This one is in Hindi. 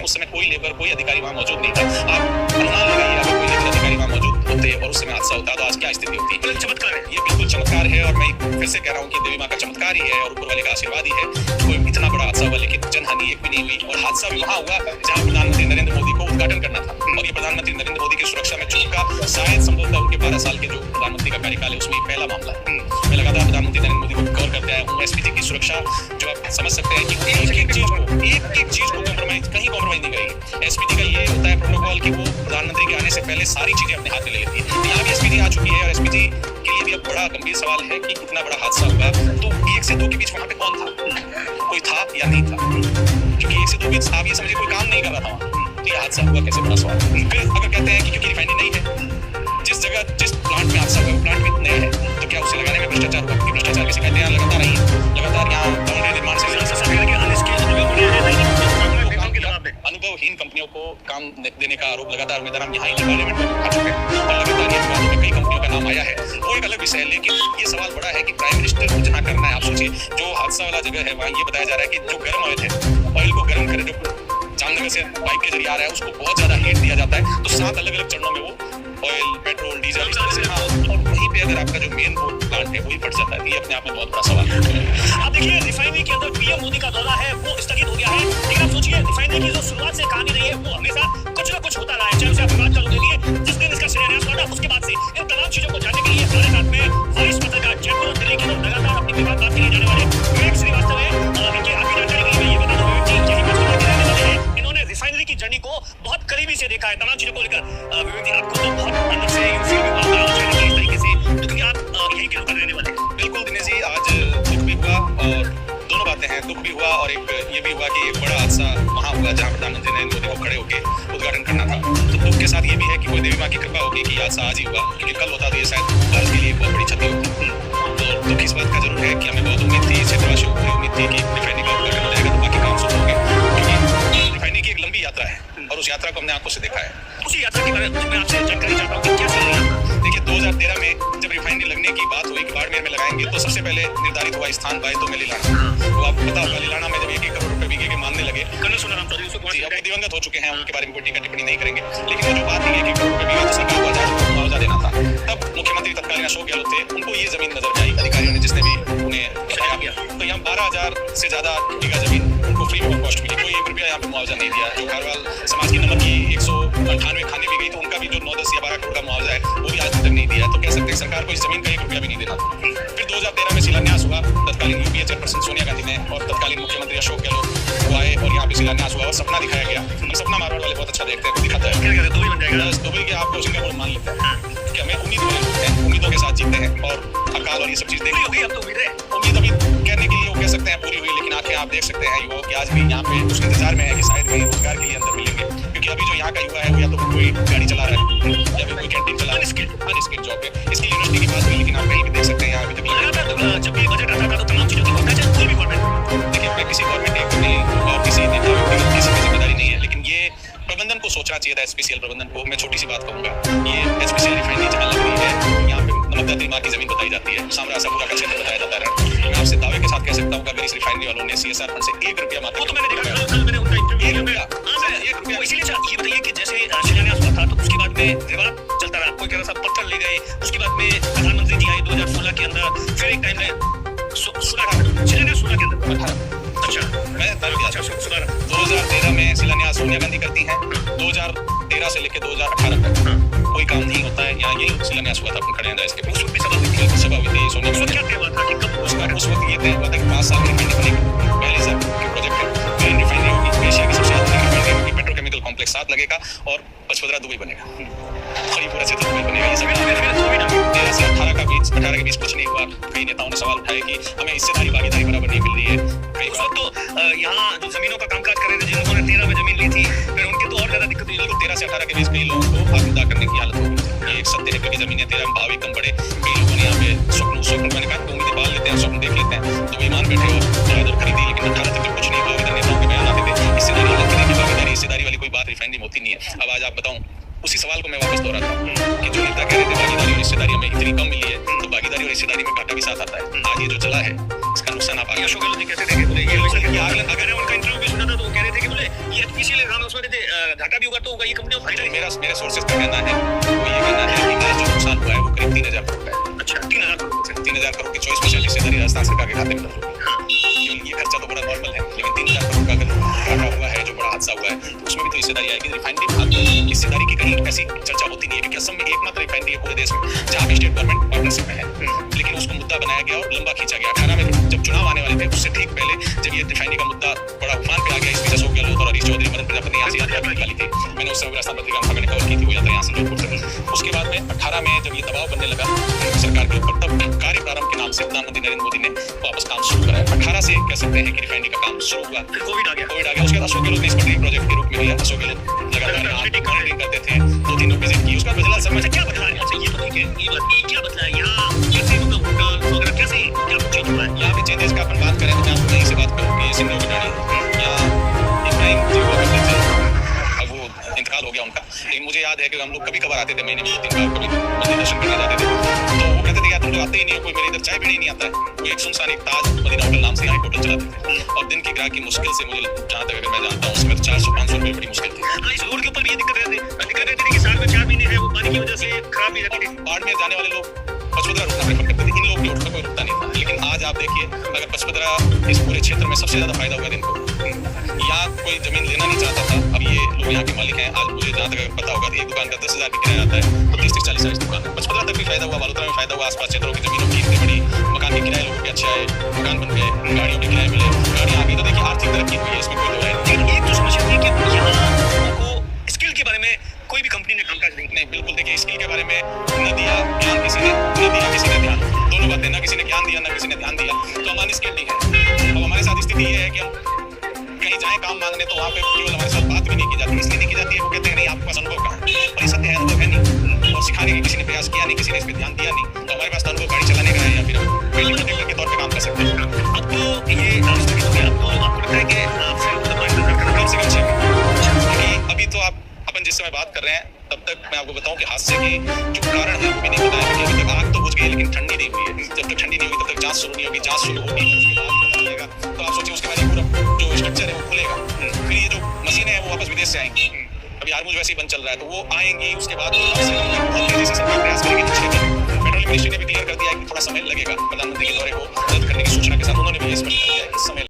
उस समय कोई लेबर, कोई अधिकारी वहां मौजूद नहीं था। आप अनुमान लगाइए, अगर कोई लेबर अधिकारी वहां मौजूद होते और उस समय हादसा होता तो आज क्या स्थिति होती। तो चमत्कार है, ये बिल्कुल चमत्कार है। और मैं फिर से कह रहा हूँ कि देवी माँ का चमत्कार ही है और ऊपर वाले का आशीर्वाद ही है। कोई इतना बड़ा हादसा हुआ लेकिन जनहानि एक भी नहीं हुई। और हादसा भी वहां हुआ जहां प्रधानमंत्री नरेंद्र मोदी को उद्घाटन करना था। और ये प्रधानमंत्री नरेंद्र मोदी की सुरक्षा में चूक का शायद संभवतः उनके 12 साल के जो प्रधानमंत्री का कार्यकाल है उसमें पहला मामला है। मैं लगातार प्रधानमंत्री नरेंद्र मोदी को कवर करते आया हूँ। एसपीजी की सुरक्षा जो आप समझ सकते हैं कि एक एक चीज को कहीं कॉम्प्रोमाइज नहीं करेगी। एसपीजी का ये होता है प्रोटोकॉल कि वो प्रधानमंत्री के आने से पहले सारी चीजें अपने हाथ में ले लेती है। यहाँ भी एसपीजी आ चुकी है और एसपीजी के लिए भी अब बड़ा गंभीर सवाल है कि इतना बड़ा हादसा हुआ तो 1 से 2 के बीच वहां पे कौन था, कोई था या नहीं था? क्योंकि 1 से 2 बीच आप ये समझिए कोई काम नहीं कर रहा था वहां, तो ये हादसा हुआ कैसे? बड़ा सवाल। फिर अगर कहते हैं कि क्योंकि रिफाइनरी नहीं है, जिस प्लांट में हादसा हुआ वो प्लांट भी नया है, तो क्या उसे लगाने में भ्रष्टाचार हुआ? क्योंकि भ्रष्टाचार की शिकायतें यहाँ लगातार आई हैं। लगातार यहाँ बाउंड्री निर्माण से अनुभवहीन कंपनियों को काम देने का आरोप लगातार मैदान यहाँ ही पार्लियामेंट में आ चुके हैं और लगातार ये विवादों में कई कंपनियों का नाम आया है। वो एक अलग विषय है, लेकिन ये सवाल बड़ा है कि प्राइम मिनिस्टर को जहाँ करना है, आप सोचिए जो हादसा वाला जगह है वहाँ ये बताया जा रहा है कि जो गर्म ऑयल है, ऑयल को गर्म करे जो जामनगर से पाइप के जरिए आ रहा है उसको बहुत ज्यादा हीट दिया जाता है। तो 7 अलग अलग चरणों में वो ऑयल, पेट्रोल, डीजल इस तरह से, हाँ, और वहीं पे अगर आपका जो मेन प्लांट है वही फट जाता है। ये अपने आप में बहुत बड़ा सवाल है। आप देखिए रिफाइनरी के अंदर पीएम मोदी का दौरा है वो स्थगित हो गया है, लेकिन आप सोचिए रिफाइनरी की जो शुरुआत से कहानी रही है वो हमेशा कुछ ना कुछ होता रहा है। चाहे उसे आप विवाद चालू देखिए, जिस दिन इसका शिलान्यास हुआ उसके बाद से इन तमाम चीजों को जानने के लिए हमारे साथ में वरिष्ठ पत्रकार जयपुर और दिल्ली के लोग लगातार अपनी विवाद बात के लिए जाने वाले विवेक श्रीवास्तव है। इनकी आगे जानकारी के लिए मैं ये बता दूं कि यही पत्रकार के रहने वाले हैं। इन्होंने रिफाइनरी की जर्नी को बहुत करीबी से देखा है, तमाम चीजों को लेकर। विवेक जी, आपको तो बहुत अंदर से फील भी हुआ होगा इस तरीके से, क्योंकि आप यही के लोग रहने वाले हैं। बिल्कुल दिनेश जी, आज दुख भी हुआ और दोनों बातें हैं, दुख भी हुआ और एक ये भी हुआ कि एक बड़ा हादसा वहाँ हुआ जहाँ प्रधानमंत्री नरेंद्र मोदी को खड़े होकर उद्घाटन करना था। तो दुख के साथ ये भी है कि कोई देवी माँ की कृपा होगी कि हादसा आज ही हुआ, क्योंकि कल होता तो ये शायद भारत के लिए बहुत बड़ी क्षति होती। तो दुख इस बात का जरूर है कि हमें बहुत उम्मीद थी, क्षेत्रवासियों को उम्मीद थी कि रिफाइनरी का उद्घाटन हो जाएगा तो बाकी काम शुरू हो गए, क्योंकि रिफाइनरी की एक लंबी यात्रा है और उस यात्रा को हमने आंखों से देखा है। उसी यात्रा के बारे में मैं आपसे जानकारी चाहता हूँ कि क्या चल रही है। देखिए 2013 में जब रिफाइनरी लगने की बात हुई कि बाड़मेर में लगाएंगे तो सबसे पहले निर्धारित हुआ स्थान बायतों में लीलाना। तो आपको पता होगा लीलाना में जब 1-1 करोड़ रुपए बीघे के मानने लगे, कर्नल सोनाराम चौधरी जी अब दिवंगत हो चुके हैं, उनके बारे में कोई टीका टिप्पणी नहीं करेंगे, लेकिन वो जो बात नहीं है कि करोड़ रुपए बीघा तो सरकार को 1000 रुपये मुआवजा देना था। तब मुख्यमंत्री तत्कालीन अशोक गहलोत थे, उनको ये जमीन नजर आई, अधिकारियों ने जिसने भी उन्हें बताया गया, तो यहाँ 12,000 से ज्यादा बीघा जमीन उनको फ्री ऑफ कॉस्ट मिली, कोई 1 रुपया यहाँ पे मुआवजा नहीं दिया। जो खारवाल समाज की नमक की 198 खाने भी गई तो उनका भी जो 9, 10 या 12 करोड़ का मुआवजा है वो भी आज तक नहीं दिया। तो कह सकते हैं सरकार को इस जमीन का 1 रुपया भी नहीं देना। फिर 2013 में शिलान्यास हुआ, तत्कालीन यूपीए चेयरपर्सन सोनिया गांधी ने और तत्कालीन मुख्यमंत्री अशोक गहलोत वो आए और यहाँ पे शिलान्यास हुआ और सपना दिखाया गया। हम सपना मारवाड़ वाले बहुत अच्छा देखते हैं, दिखाता है दुबई बन जाएगा, दुबई के आपको सिंगापुर मान लेते हैं, क्योंकि हमें उम्मीद वाले लोग हैं, उम्मीदों के साथ जीते हैं और अकाल और ये सब चीज देखी होगी। अब तो उम्मीद है, उम्मीद अभी कहने के लिए वो कह सकते हैं पूरी हुई, लेकिन आंखें आप देख सकते हैं युवा कि आज भी यहाँ पे उस इंतजार में है कि शायद कहीं रोजगार के लिए अंदर मिलेंगे, क्योंकि अभी जो यहाँ का युवा है वो या तो कोई गाड़ी चला रहा है या फिर कोई कैंटीन चला रहा है, अनस्किल्ड जॉब है। इसकी यूनिवर्सिटी की बात हुई, लेकिन आप कहीं भी देख सकते हैं यहाँ अभी तक जब भी बजट आता था तो तमाम चीजों की होता है, कोई भी गवर्नमेंट। देखिए मैं किसी गवर्नमेंट एक नहीं और किसी नेता व्यक्तिगत किसी की जिम्मेदारी नहीं है, लेकिन ये प्रबंधन को सोचना चाहिए था, एसपीसीएल प्रबंधन को। मैं छोटी सी बात कहूँगा, ये एसपीसीएल रिफाइनरी जहाँ लग रही है यहाँ पे नमकदाती माँ की जमीन बताई जाती है, सामरा साबूरा का क्षेत्र बताया जाता है। मैं आपसे दावे के साथ कह सकता हूँ कि अगर इस रिफाइनरी वालों ने सीएसआर फंड से 1 रुपया मात्र, वो तो मैंने देखा, कल मैंने उनका इंटरव्यू लिया, इसीलिए ये बताइए कि जैसे शिलान्यास हुआ था तो उसके बाद में विवाद चलता रहा, कोई कह रहा था पत्थर ले गए, उसके बाद में प्रधानमंत्री जी आए 2016 के अंदर, फिर एक टाइम में शिलान्यास 16 के अंदर, अच्छा मैं 2013 में शिलान्यास सोनिया गांधी करती हैं, 2013 से लेकर 2018 तक कोई काम नहीं होता है। यहाँ यही शिलान्यास हुआ था, अपन खड़े हैं इसके पीछे सभा हुई थी सोनिया गांधी। क्या तय हुआ था कि कब उस वक्त ये तय हुआ था कि 5 साल में रिफाइनरी बनेगी, पहले सब प्रोजेक्ट है ग्रीन रिफाइनरी होगी, एशिया की सबसे अधिक रिफाइनरी होगी, पेट्रोकेमिकल कॉम्प्लेक्स 7 लगेगा और 5-15 दुबई बनेगा और ये पूरा क्षेत्र दुबई बनेगा। ये सब 13 से 18 के बीच कुछ नहीं हुआ। कई नेताओं ने सवाल उठाए कि हमें हिस्सेदारी भागीदारी बराबर नहीं मिल रही है। कई बार तो यहाँ जो जमीनों का कामकाज कर रहे थे, जिन लोगों ने 13 में जमीन ली थी, फिर उनके तो और ज्यादा दिक्कत हुई। 13 से 18 के बीच कई लोगों को आत्मदा करने की हालत हो गई। ये एक सत्य है, क्योंकि जमीनें 13 में भाव एकदम बढ़े, कई लोगों ने यहाँ पे स्वप्न मैंने कहा उम्मीदें पाल लेते हैं, स्वप्न देख लेते हैं, तो बेईमान बैठे हो बराबर खरीदी, लेकिन 18 तक कुछ नहीं हुआ। इधर नेताओं के बयान आते थे हिस्सेदारी वाली कोई बात रिफाइनरी में होती नहीं है। अब आज आप बताऊं उसी सवाल को मैं वापस दोहराता हूँ कि जो नेता कह रहे थे भागीदारी और हिस्सेदारी हमें इतनी कम मिली है, तो भागीदारी और हिस्सेदारी में घाटा भी साथ आता है। आज ये जो चला है इसका नुकसान आप आगे अशोक गहलोत जी कहते थे कि बोले ये अगर उनका इंटरव्यू भी सुना था तो वो कह रहे थे कि बोले ये एचपीसीएल एग्जाम में उसमें घाटा भी होगा तो होगा, ये कंपनी फायदा। मेरे सोर्सेज का कहना है, वो ये कहना है कि जो नुकसान हुआ है वो करीब 3000 करोड़ का है। अच्छा, 3000 करोड़ 3000 करोड़ की 24% हिस्सेदारी राजस्थान सरकार के खाते में लगी है। ये खर्चा तो बड़ा नॉर्मल है, लेकिन 3000 करोड़ का अगर घाटा हुआ है, जो बड़ा हादसा हुआ है, तो उसमें भी तो हिस्सेदारी आएगी। रिफाइनरी हिस्सेदारी की कहीं ऐसी चर्चा होती नहीं है, क्योंकि असम में एकमात्र रिफाइनरी है पूरे देश में जहाँ पे स्टेट गवर्नमेंट पार्टनरशिप में है, लेकिन उसको मुद्दा बनाया गया और लंबा खींचा गया। 18 में जब चुनाव आने वाले थे उससे ठीक पहले जब ये रिफाइनरी का मुद्दा बड़ा उफान पे आ गया, इस बीच अशोक गहलोत और हरीश चौधरी, मदन प्रजापति ने यहाँ से यात्रा भी निकाली थी। मैंने उस समय राजस्थान पत्रिका में मैंने कवर की थी वो यात्रा यहाँ से जोधपुर तक। उसके बाद में 18 में जब ये दबाव बनने लगा सरकार के ऊपर, तब कार्य प्रारंभ के नाम से प्रधानमंत्री नरेंद्र मोदी ने वापस काम शुरू कराया। 18 से कह सकते हैं कि रिफाइनरी का काम शुरू हुआ, फिर कोविड आ गया। उसके बाद अशोक गहलोत ने इसको ड्रीम प्रोजेक्ट के रूप में लिया। अशोक गहलोत लगातार मॉनिटरिंग करते थे, 2-3 विजिट की। उसका बजला समय से क्या बदला है? अच्छा, ये तो ठीक है, ये बात क्या बदला है यहाँ, कैसे मतलब वगैरह कैसे क्या चेंज हुआ है? यहाँ पे चेंजेस का अपन बात करें तो मैं आपको यहीं से बात करूँ कि सिंधु गिलानी या इब्राहिम जी हुआ करते थे, अब वो इंतकाल हो गया उनका। लेकिन मुझे याद है कि हम लोग कभी कभार आते थे, महीने में 2-3 बार कभी मंदिर दर्शन करने जाते थे, तो वो कहते थे यार तुम लोग आते ही नहीं हो, कोई मेरे इधर चाय पीने नहीं आता है। वो एक सुनसान एक ताज मदीना होटल नाम से यहाँ होटल चलाते थे, और दिन की ग्राहकी मुश्किल से, मुझे जहाँ तक अगर मैं जानता हूँ उसमें 400-500 रुपये बड़ी मुश्किल थी। इस रोड के ऊपर भी ये दिक्कत रहती थी कि साल में 4 महीने है वो पानी की वजह से खराब भी रहती थी। बाड़मेर जाने वाले लोग पचपदरा रुकना प्रेफर करते थे, इन लोग की उठकर कोई रुकता नहीं था। लेकिन आज आप देखिए, अगर पचपदरा इस पूरे क्षेत्र में सबसे ज्यादा फायदा हुआ दिन को, यहाँ कोई जमीन लेना नहीं चाहता था, अब ये लोग यहाँ के मालिक हैं। आज मुझे जहाँ तक पता होगा एक दुकान का 10,000 की किराया आता है, तो 30-40 हजार दुकान है। पचपदरा तक भी फायदा हुआ, बालोतरा में फायदा हुआ, आसपास क्षेत्रों की जमीनों की कीमतें बढ़ी, मकान के किराए लोगों के अच्छे आए, मकान बन गए, गाड़ियों के किराए मिले, गाड़ियाँ आ गई, तो देखिए आर्थिक तरक्की हुई है, इसमें कोई दो राय नहीं। लेकिन एक तो समस्या थी कि यहाँ को स्किल के बारे में कोई भी कंपनी ने कामकाज नहीं। बिल्कुल देखिए, स्किल के बारे में न दिया ज्ञान किसी ने, न दिया किसी ने ध्यान, दोनों बातें, ना किसी ने ज्ञान दिया ना किसी ने ध्यान दिया, तो हमारी स्किल नहीं है। अब हमारे साथ स्थिति ये है कि हम कहीं जाएं काम मांगने तो वहाँ पे केवल हमारे साथ बात भी नहीं की जाती। इसलिए नहीं की जाती है, वो कहते हैं नहीं आपके पास अनुभव कहाँ है, और ये सत्य है, अनुभव है नहीं, और सिखाने की किसी ने प्रयास किया नहीं, किसी ने इस पर ध्यान दिया नहीं, तो हमारे पास अनुभव गाड़ी चलाने का है या फिर बिल्डिंग कंट्रैक्टर के तौर पर काम कर सकते हैं। अब तो ये स्थगित हो गया, तो आपको लगता है कि कम से कम 6 महीने। अभी तो आप अपन जिस समय बात कर रहे हैं तब तक मैं आपको बताऊं कि हादसे की जो कारण है वो भी नहीं बताया, क्योंकि अभी तक आग तो बुझ गई लेकिन ठंडी नहीं हुई है। जब तक ठंडी नहीं होगी तब तक जांच शुरू नहीं होगी, जांच शुरू होगी उसके बाद पता चलेगा। तो आप सोचिए उसके बाद ये पूरा जो स्ट्रक्चर है वो खुलेगा, फिर ये जो मशीनें हैं वो वापस विदेश से आएंगी। अभी हारमुज वैसे ही बंद चल रहा है, तो वो आएंगी, उसके बाद बहुत तेजी से सरकार प्रयास करेगी। पेट्रोलियम मिनिस्ट्री ने भी क्लियर कर दिया है कि थोड़ा समय लगेगा। प्रधानमंत्री के दौरे को रद्द करने की सूचना के साथ उन्होंने भी ये स्पष्ट कर दिया है कि समय